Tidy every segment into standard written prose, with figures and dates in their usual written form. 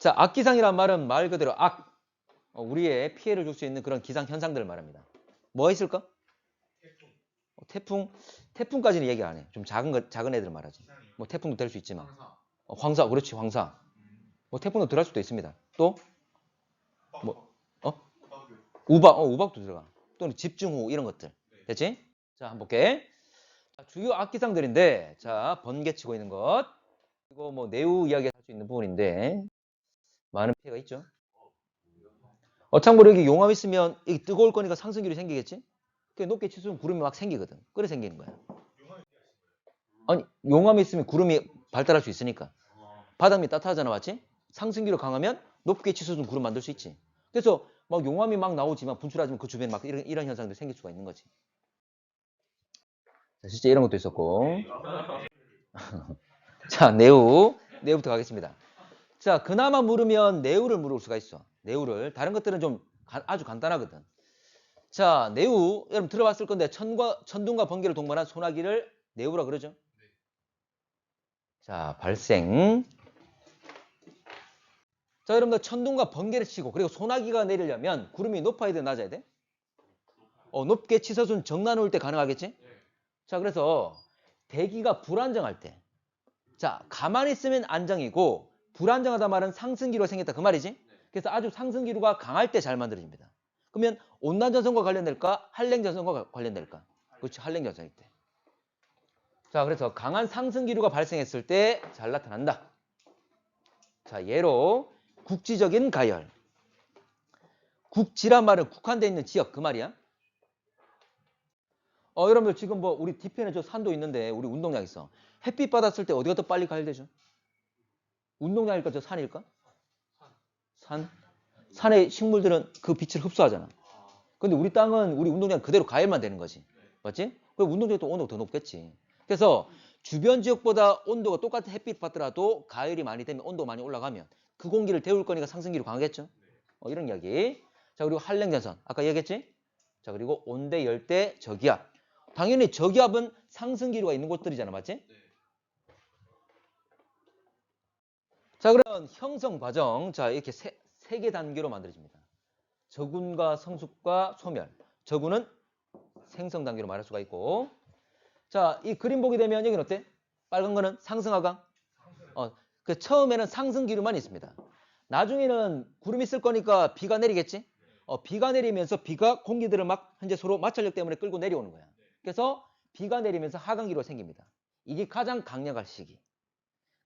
자, 악기상이란 말은 말 그대로 우리의 피해를 줄 수 있는 그런 기상 현상들을 말합니다. 뭐가 있을까? 태풍까지는 얘기 안 해. 좀 작은 애들 말하지. 뭐 태풍도 될 수 있지만. 황사, 그렇지, 황사. 뭐 태풍도 들어갈 수도 있습니다. 또? 뭐, 우박도 들어가. 또는 집중호우 이런 것들. 됐지? 자, 한번 볼게. 자, 주요 악기상들인데, 자, 번개치고 있는 것. 이거 뭐 내우 이야기 할 수 있는 부분인데, 많은 피해가 있죠. 참고로 여기 용암 있으면 이 뜨거울 거니까 상승기류 생기겠지? 높게 치솟으면 구름이 막 생기거든. 그래 생기는 거야. 아니, 용암이 있으면 구름이 발달할 수 있으니까. 바닥 밑 따뜻하잖아, 맞지? 상승기류 강하면 높게 치솟은 구름 만들 수 있지. 그래서 막 용암이 막 나오지만 분출하지만 그 주변에 막 이런 현상들이 생길 수가 있는 거지. 자, 실제 이런 것도 있었고. 자, 내우부터 가겠습니다. 자, 그나마 물으면 내우를 물을 수가 있어. 내우를. 다른 것들은 좀 아주 간단하거든. 자, 내우. 여러분 들어봤을 건데 천둥과 번개를 동반한 소나기를 내우라 그러죠. 자, 발생. 자, 여러분들 천둥과 번개를 치고 그리고 소나기가 내리려면 구름이 높아야 돼, 낮아야 돼? 높게 치솟은 정난 올 때 가능하겠지? 자, 그래서 대기가 불안정할 때. 자, 가만히 있으면 안정이고 불안정하다 말은 상승기류가 생겼다 그 말이지? 그래서 아주 상승기류가 강할 때 잘 만들어집니다. 그러면 온난전선과 관련될까? 한랭전선과 관련될까? 그렇지, 한랭전선일 때. 자, 그래서 강한 상승기류가 발생했을 때 잘 나타난다. 자, 예로 국지적인 가열. 국지란 말은 국한되어 있는 지역 그 말이야. 여러분들 지금 뭐 우리 뒤편에 저 산도 있는데 우리 운동장 있어. 햇빛 받았을 때 어디가 더 빨리 가열되죠? 운동장일까 저 산일까? 산? 산의 식물들은 그 빛을 흡수하잖아. 근데 우리 땅은 우리 운동장 그대로 가열만 되는 거지. 맞지? 그럼 운동장이 또 온도가 더 높겠지. 그래서 주변 지역보다 온도가 똑같은 햇빛 받더라도 가열이 많이 되면 온도가 많이 올라가면 그 공기를 데울 거니까 상승기류 강하겠죠. 이런 이야기. 자, 그리고 한랭전선. 아까 얘기했지? 자, 그리고 온대, 열대, 저기압. 당연히 저기압은 상승기류가 있는 곳들이잖아. 맞지? 자, 그럼 형성 과정. 자, 이렇게 세 개 단계로 만들어집니다. 저군과 성숙과 소멸. 저군은 생성 단계로 말할 수가 있고. 자, 이 그림 보게 되면 여기는 어때? 빨간 거는 상승하강. 그 처음에는 상승기류만 있습니다. 나중에는 구름이 있을 거니까 비가 내리겠지? 비가 내리면서 비가 공기들을 막 현재 서로 마찰력 때문에 끌고 내려오는 거야. 그래서 비가 내리면서 하강기류가 생깁니다. 이게 가장 강력할 시기.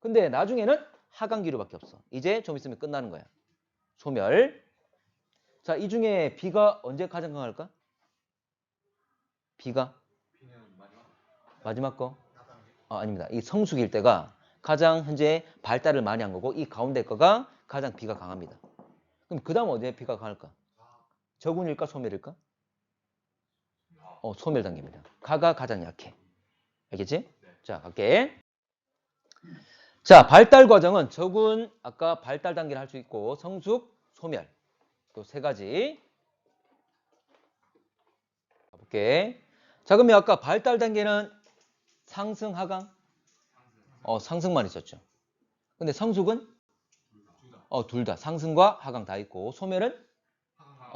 근데 나중에는 하강기류밖에 없어. 이제 좀 있으면 끝나는 거야. 소멸. 자, 이 중에 비가 언제 가장 강할까? 비가? 마지막 거? 아닙니다. 이 성수기일 때가 가장 현재 발달을 많이 한 거고 이 가운데 거가 가장 비가 강합니다. 그럼 그 다음 어디에 비가 강할까? 저군일까 소멸일까? 소멸 단계입니다. 가가 가장 약해. 알겠지? 자, 갈게. 자, 발달 과정은 저군 아까 발달 단계를 할 수 있고 성숙, 소멸 또 세 가지. 볼게. 자, 그러면 아까 발달 단계는 상승, 하강? 상승만 있었죠. 근데 성숙은? 둘 다. 상승과 하강 다 있고 소멸은?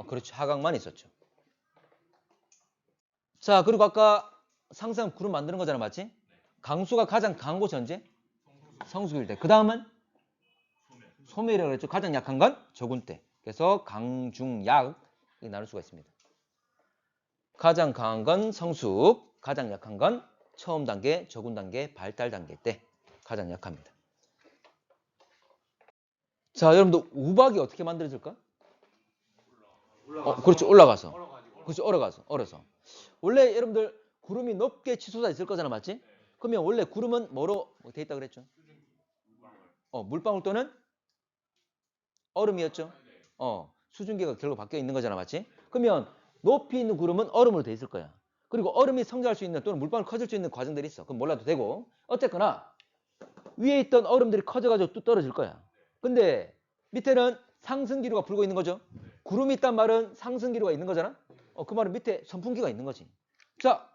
그렇죠. 하강만 있었죠. 자, 그리고 아까 상승 구름 만드는 거잖아. 맞지? 강수가 가장 강한 곳이 언제? 성숙일 때. 그 다음은? 소멸이라고 그랬죠. 가장 약한 건 저군 때. 그래서 강, 중, 약이 나눌 수가 있습니다. 가장 강한 건 성숙, 가장 약한 건 처음 단계, 저군 단계, 발달 단계 때 가장 약합니다. 자, 여러분들 우박이 어떻게 만들어질까? 그렇죠. 올라가서. 그렇죠. 얼어서. 원래 여러분들 구름이 높게 치솟아 있을 거잖아. 맞지? 그러면 원래 구름은 뭐로 돼 있다 그랬죠? 물방울 또는 얼음이었죠? 수증기가 결국 바뀌어 있는 거잖아. 맞지? 그러면 높이 있는 구름은 얼음으로 돼 있을 거야. 그리고 얼음이 성장할 수 있는 또는 물방울 커질 수 있는 과정들이 있어. 그럼 몰라도 되고. 어쨌거나 위에 있던 얼음들이 커져가지고 뚝 떨어질 거야. 근데 밑에는 상승기류가 불고 있는 거죠. 구름이 있단 말은 상승기류가 있는 거잖아. 그 말은 밑에 선풍기가 있는 거지. 자,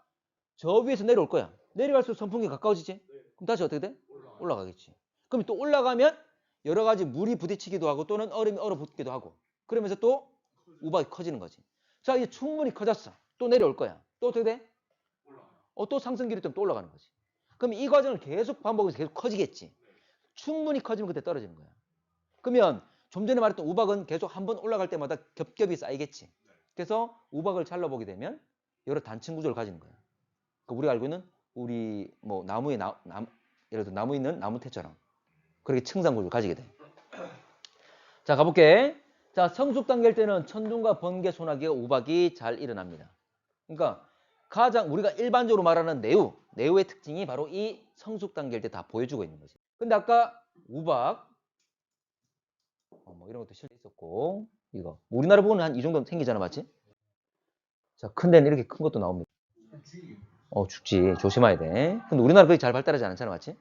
저 위에서 내려올 거야. 내려갈수록 선풍기가 가까워지지. 그럼 다시 어떻게 돼? 올라가겠지. 그럼 또 올라가면 여러 가지 물이 부딪히기도 하고 또는 얼음이 얼어붙기도 하고 그러면서 또 우박이 커지는 거지. 자, 이제 충분히 커졌어. 또 내려올 거야. 또 어떻게 돼? 또 상승기류 때문에 또 올라가는 거지. 그럼 이 과정을 계속 반복해서 계속 커지겠지. 충분히 커지면 그때 떨어지는 거야. 그러면 좀 전에 말했던 우박은 계속 한 번 올라갈 때마다 겹겹이 쌓이겠지. 그래서 우박을 잘라보게 되면 여러 단층 구조를 가지는 거야. 그러니까 우리가 알고 있는 우리 뭐 나무에 예를 들어 나무 있는 나무태처럼 그렇게 층상 구조를 가지게 돼. 자, 가볼게. 자, 성숙 단계일 때는 천둥과 번개, 소나기가 우박이 잘 일어납니다. 그러니까 가장 우리가 일반적으로 말하는 내우의 특징이 바로 이 성숙 단계일 때 다 보여주고 있는 거지. 근데 아까 우박 뭐 이런 것도 실제 있었고 이거 우리나라 보고는 한 이 정도 생기잖아, 맞지? 자, 큰 데는 이렇게 큰 것도 나옵니다. 죽지. 조심해야 돼. 근데 우리나라 그렇게 잘 발달하지 않잖아, 맞지?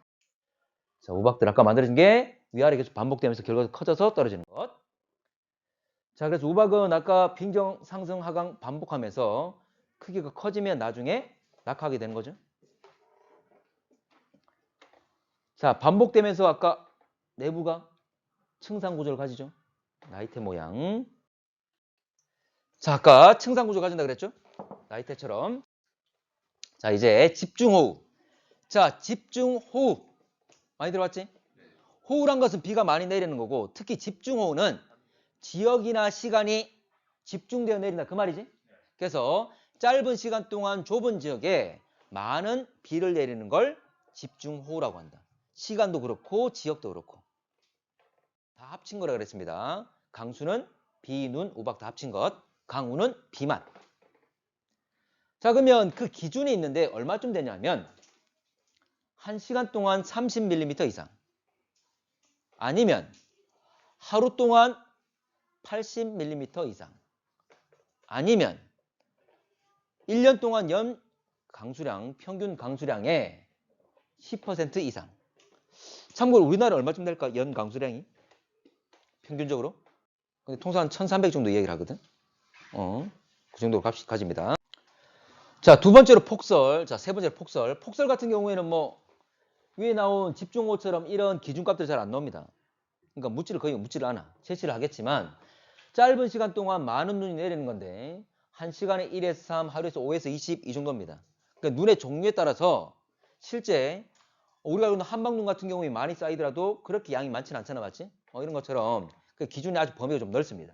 자, 우박들 아까 만들어진 게 위아래 계속 반복되면서 결과가 커져서 떨어지는 것. 자, 그래서 우박은 아까 빈경, 상승, 하강 반복하면서 크기가 커지면 나중에 낙하하게 되는 거죠. 자, 반복되면서 아까 내부가 층상 구조를 가지죠. 나이테 모양. 자, 아까 층상 구조 가진다 그랬죠? 나이테처럼. 자, 이제 집중호우. 자, 집중호우. 많이 들어봤지? 호우란 것은 비가 많이 내리는 거고 특히 집중호우는 지역이나 시간이 집중되어 내린다 그 말이지. 그래서 짧은 시간 동안 좁은 지역에 많은 비를 내리는 걸 집중호우라고 한다. 시간도 그렇고 지역도 그렇고 다 합친 거라 그랬습니다. 강수는 비, 눈, 우박 다 합친 것. 강우는 비만. 자, 그러면 그 기준이 있는데 얼마쯤 되냐면 1시간 동안 30mm 이상 아니면 하루 동안 80mm 이상 아니면 1년 동안 연 강수량, 평균 강수량의 10% 이상. 참고로 우리나라 얼마쯤 될까? 연 강수량이? 평균적으로? 근데 통상 1300 정도 얘기를 하거든. 그 정도 값이 가집니다. 자, 두 번째로 폭설. 자, 세 번째로 폭설. 폭설 같은 경우에는 뭐 위에 나온 집중호우처럼 이런 기준값들이 잘 안 나옵니다. 그러니까 거의 묻지를 않아. 제시를 하겠지만 짧은 시간 동안 많은 눈이 내리는 건데 1시간에 1에서 3, 하루에서 5에서 20 이 정도입니다. 그러니까 눈의 종류에 따라서 실제 우리가 알고 있는 한방눈 같은 경우에 많이 쌓이더라도 그렇게 양이 많지는 않잖아, 맞지? 이런 것처럼 그 기준이 아주 범위가 좀 넓습니다.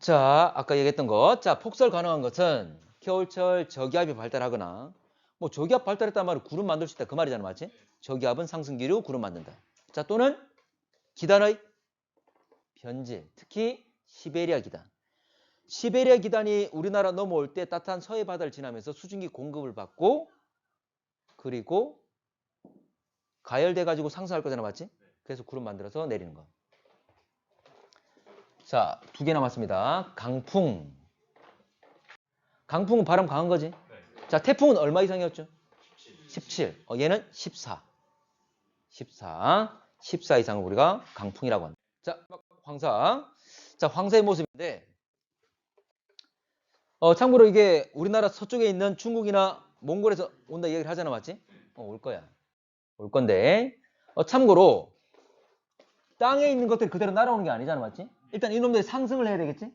자, 아까 얘기했던 것. 자, 폭설 가능한 것은 겨울철 저기압이 발달하거나 뭐 저기압 발달했단 말은 구름 만들 수 있다 그 말이잖아, 맞지? 저기압은 상승기류 구름 만든다. 자, 또는 기단의 변질, 특히 시베리아 기단. 시베리아 기단이 우리나라 넘어올 때 따뜻한 서해 바다를 지나면서 수증기 공급을 받고 그리고 가열돼 가지고 상승할 거잖아, 맞지? 그래서 구름 만들어서 내리는 거. 자, 2개 남았습니다. 강풍. 강풍은 바람 강한 거지? 자, 태풍은 얼마 이상이었죠? 17. 얘는 14. 14 이상을 우리가 강풍이라고 한다. 자, 황사. 자, 황사의 모습인데 참고로 이게 우리나라 서쪽에 있는 중국이나 몽골에서 온다 얘기를 하잖아, 맞지? 올 거야. 올 건데 참고로 땅에 있는 것들이 그대로 날아오는 게 아니잖아, 맞지? 일단 이놈들이 상승을 해야 되겠지?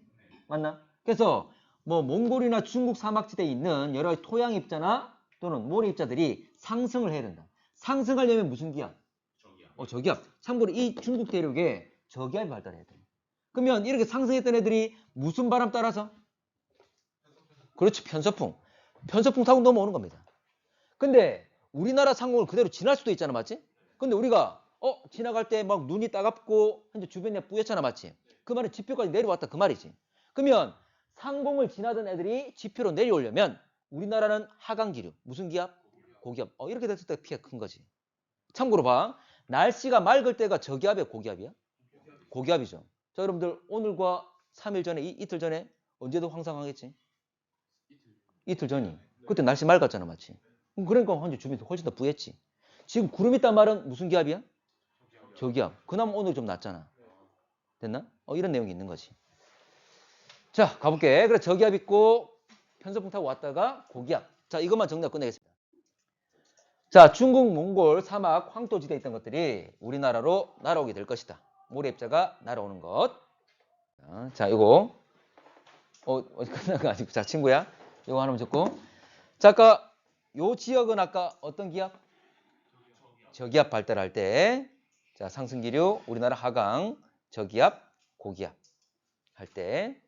맞나? 그래서 뭐 몽골이나 중국 사막지대에 있는 여러 가지 토양 입자나 또는 모래 입자들이 상승을 해야 된다. 상승하려면 무슨 기압? 저기압. 참고로 이 중국 대륙에 저기압이 발달해야 돼. 그러면 이렇게 상승했던 애들이 무슨 바람 따라서? 그렇지, 편서풍. 편서풍 타고 넘어오는 겁니다. 근데 우리나라 상공을 그대로 지날 수도 있잖아, 맞지? 근데 우리가 지나갈 때 막 눈이 따갑고 현재 주변에 뿌옇잖아, 맞지? 그 말은 지표까지 내려왔다 그 말이지. 그러면 상공을 지나던 애들이 지표로 내려오려면 우리나라는 하강기류, 무슨 기압? 고기압. 이렇게 됐을 때 피해가 큰 거지. 참고로 봐. 날씨가 맑을 때가 저기압이야, 고기압이야? 고기압이죠. 자, 여러분들 오늘과 3일 전에, 이틀 전에 언제도 황상하겠지? 이틀 전이. 그때 날씨 맑았잖아, 맞지? 그러니까 현재 주변이 훨씬 더 뿌였지. 지금 구름 있단 말은 무슨 기압이야? 저기압. 그나마 오늘 좀 낫잖아. 됐나? 이런 내용이 있는 거지. 자, 가볼게. 그래, 저기압 있고 편서풍 타고 왔다가 고기압. 자, 이것만 정리하고 끝내겠습니다. 자, 중국, 몽골, 사막, 황토지대에 있던 것들이 우리나라로 날아오게 될 것이다. 모래 입자가 날아오는 것. 자, 이거 어디 끝난 거 아니고. 자, 친구야. 이거 하나만 적고. 자, 아까 요 지역은 아까 어떤 기압? 저기압 발달할 때. 자, 상승기류, 우리나라 하강, 저기압, 고기압 할 때.